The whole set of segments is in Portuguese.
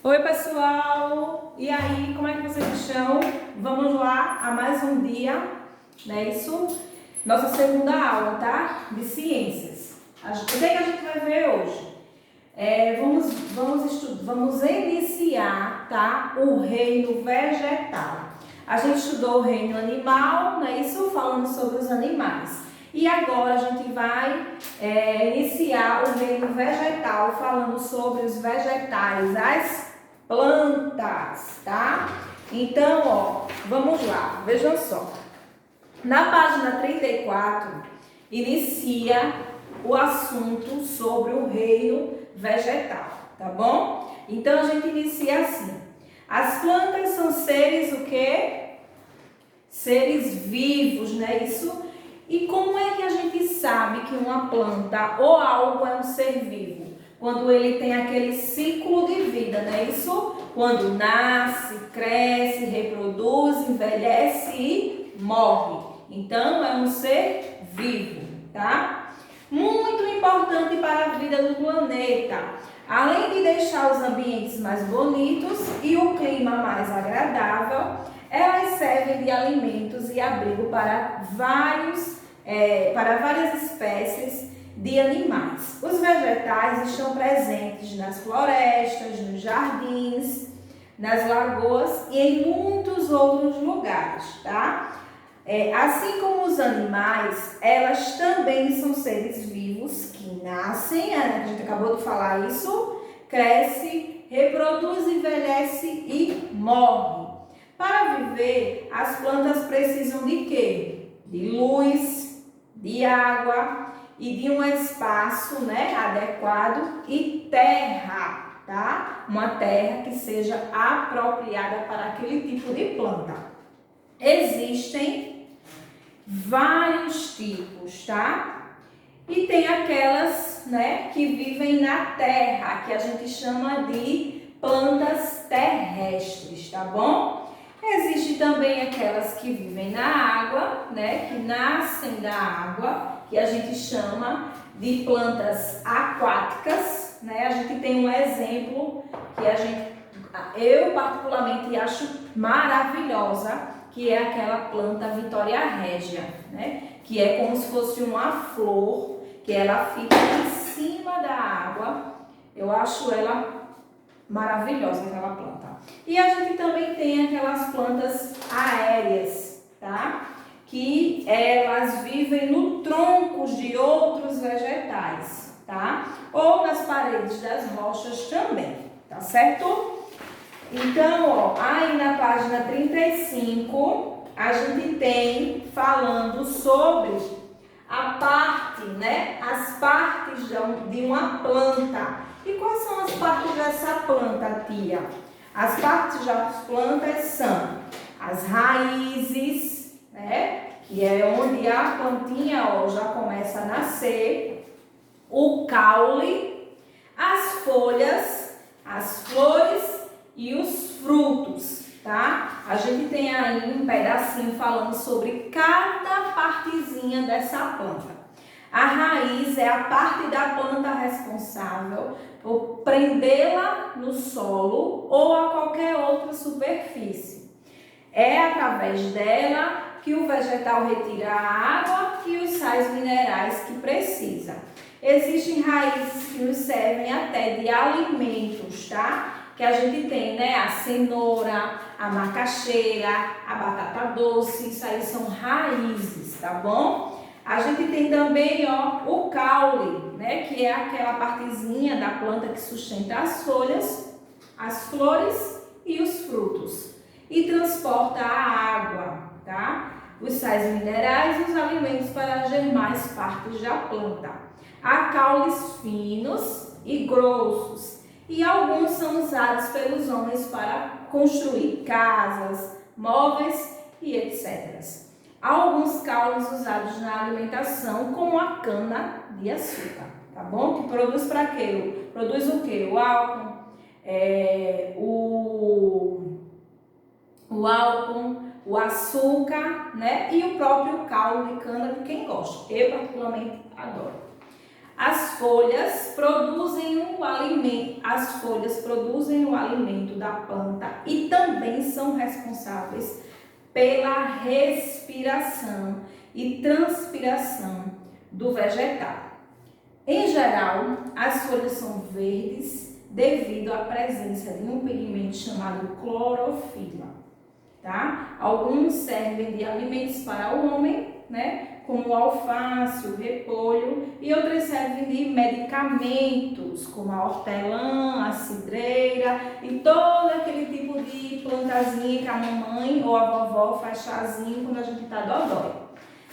Oi pessoal, e aí, como é que vocês estão? Vamos lá a mais um dia, né? Isso, nossa segunda aula, tá? De ciências. O que é que a gente vai ver hoje? Vamos iniciar, tá? O reino vegetal. A gente estudou o reino animal, né? Isso falando sobre os animais. E agora a gente vai iniciar o reino vegetal, falando sobre os vegetais, as plantas, tá? Então, ó, vamos lá, vejam só. Na página 34, inicia o assunto sobre o reino vegetal, tá bom? Então, a gente inicia assim. As plantas são seres o quê? Seres vivos, né? Isso. E como é que a gente sabe que uma planta ou algo é um ser vivo? Quando ele tem aquele ciclo de vida, né? Isso, quando nasce, cresce, reproduz, envelhece e morre. Então, é um ser vivo, tá? Muito importante para a vida do planeta. Além de deixar os ambientes mais bonitos e o clima mais agradável, elas servem de alimentos e abrigo para várias espécies de animais. Os vegetais estão presentes nas florestas, nos jardins, nas lagoas e em muitos outros lugares, tá? Assim como os animais, elas também são seres vivos que nascem, a gente acabou de falar isso, cresce, reproduz, envelhece e morre. Para viver, as plantas precisam de quê? De luz, de água e de um espaço, né, adequado e terra, tá? Uma terra que seja apropriada para aquele tipo de planta. Existem vários tipos, tá? E tem aquelas, né, que vivem na terra, que a gente chama de plantas terrestres, tá bom? Existe também aquelas que vivem na água, né, que nascem da água, que a gente chama de plantas aquáticas, né? A gente tem um exemplo que eu particularmente acho maravilhosa, que é aquela planta Vitória Régia, né? Que é como se fosse uma flor, que ela fica em cima da água. Eu acho ela maravilhosa, aquela planta. E a gente também tem aquelas plantas aéreas, tá? Que elas vivem no troncos de outros vegetais, tá? Ou nas paredes das rochas também, tá certo? Então, ó, aí na página 35, a gente tem falando sobre a parte, né? As partes de uma planta. E quais são as partes dessa planta, tia? As partes das plantas são as raízes, né? Que é onde a plantinha, ó, já começa a nascer. O caule, as folhas, as flores e os frutos, tá? A gente tem aí um pedacinho falando sobre cada partezinha dessa planta. A raiz é a parte da planta responsável por prendê-la no solo ou a qualquer outra superfície. É através dela que o vegetal retira a água e os sais minerais que precisa. Existem raízes que nos servem até de alimentos, tá? Que a gente tem, né? A cenoura, a macaxeira, a batata doce, isso aí são raízes, tá bom? A gente tem também, ó, o caule, né? Que é aquela partezinha da planta que sustenta as folhas, as flores e os frutos. E transporta a água, tá? Os sais minerais e os alimentos para as demais partes da planta. Há caules finos e grossos. E alguns são usados pelos homens para construir casas, móveis e etc. Há alguns caules usados na alimentação, como a cana-de-açúcar, tá bom? Que produz para quê? Produz o quê? O álcool, o açúcar, né? E o próprio caldo de cana, de quem gosta. Eu particularmente adoro. As folhas produzem o alimento da planta e também são responsáveis pela respiração e transpiração do vegetal. Em geral, as folhas são verdes devido à presença de um pigmento chamado clorofila, tá? Alguns servem de alimentos para o homem, né? Como o alface, o repolho, e outras servem de medicamentos, como a hortelã, a cidreira e todo aquele tipo de plantazinha que a mamãe ou a vovó faz chazinho quando a gente está dodói.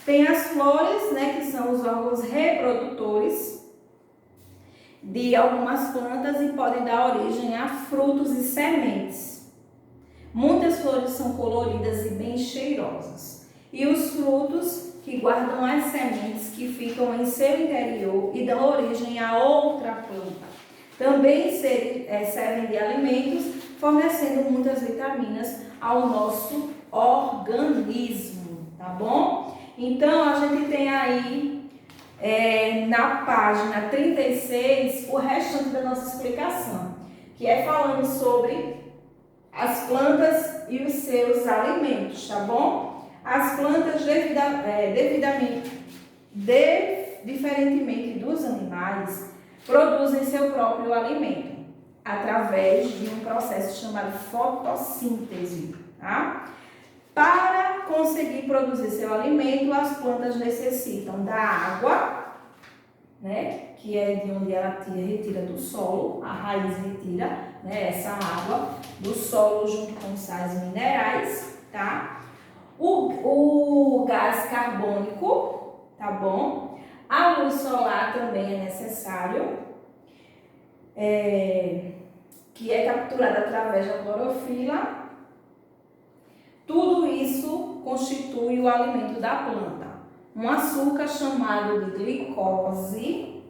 Tem as flores, né, que são os órgãos reprodutores de algumas plantas e podem dar origem a frutos e sementes. Muitas flores são coloridas e bem cheirosas. E os frutos que guardam as sementes que ficam em seu interior e dão origem a outra planta. Também servem de alimentos, fornecendo muitas vitaminas ao nosso organismo, tá bom? Então, a gente tem aí, na página 36, o restante da nossa explicação, que é falando sobre as plantas e os seus alimentos, tá bom? As plantas, diferentemente dos animais, produzem seu próprio alimento através de um processo chamado fotossíntese, tá? Para conseguir produzir seu alimento, as plantas necessitam da água, né, que é de onde ela retira do solo, a raiz retira, né, essa água do solo junto com sais minerais, tá? O gás carbônico, tá bom? A luz solar também é necessário, que é capturada através da clorofila. Tudo isso constitui o alimento da planta. Um açúcar chamado de glicose,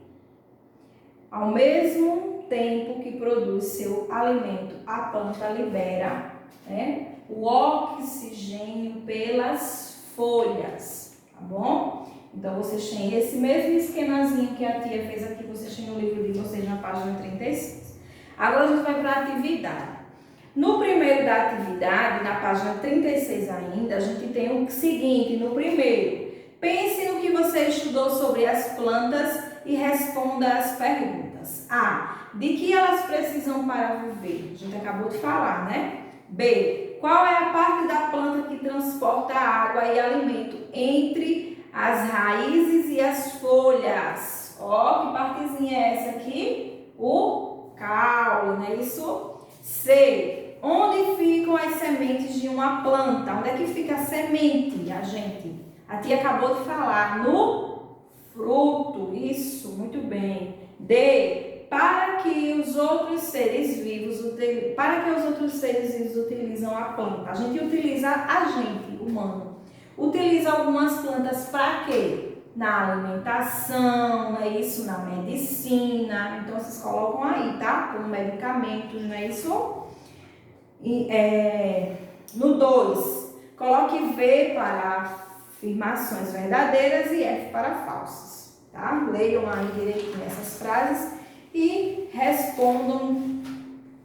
ao mesmo tempo que produz seu alimento, a planta libera, né, o oxigênio pelas folhas, tá bom? Então, vocês têm esse mesmo esquemazinho que a tia fez aqui, vocês têm no livro de vocês na página 36. Agora, a gente vai para a atividade. No primeiro da atividade, na página 36 ainda, a gente tem o seguinte, no primeiro, pense no que você estudou sobre as plantas e responda as perguntas. A. De que elas precisam para viver? A gente acabou de falar, né? B. Qual é a parte da planta que transporta água e alimento entre as raízes e as folhas? Ó, que partezinha é essa aqui? O caule, não é isso? C. Onde ficam as sementes de uma planta? Onde é que fica a semente, A tia acabou de falar, no fruto. Isso, muito bem. D. Para que os outros seres vivos utilizam a planta. A gente utiliza humano. Utiliza algumas plantas para quê? Na alimentação, não é isso? Na medicina. Então, vocês colocam aí, tá? Como medicamentos, não é isso? No 2, coloque V para afirmações verdadeiras e F para falsas, tá? Leiam aí direitinho essas frases e respondam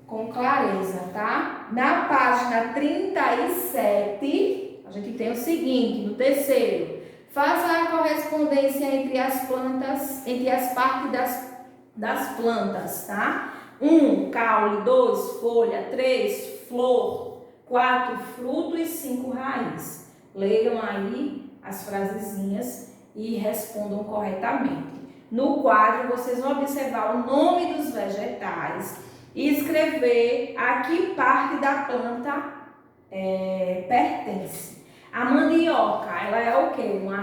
com clareza, tá? Na página 37, a gente tem o seguinte, no terceiro, faça a correspondência entre as partes das plantas, tá? 1, caule, 2, folha, 3, flor, 4, fruto e 5, raiz. Leiam aí as frasezinhas e respondam corretamente. No quadro, vocês vão observar o nome dos vegetais e escrever a que parte da planta pertence. A mandioca, ela é o quê? Uma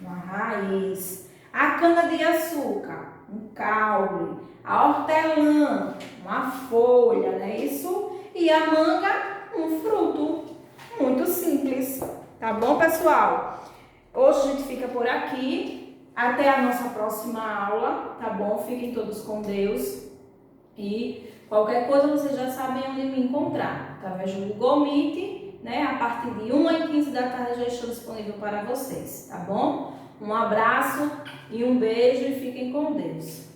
raiz. A cana-de-açúcar, um caule. A hortelã, uma folha, não é isso? E a manga, um fruto. Muito simples. Tá bom, pessoal? Hoje a gente fica por aqui. Até a nossa próxima aula, tá bom? Fiquem todos com Deus. E qualquer coisa vocês já sabem onde me encontrar. Através do Google Meet, né? A partir de 1h15 da tarde já estou disponível para vocês, tá bom? Um abraço e um beijo e fiquem com Deus.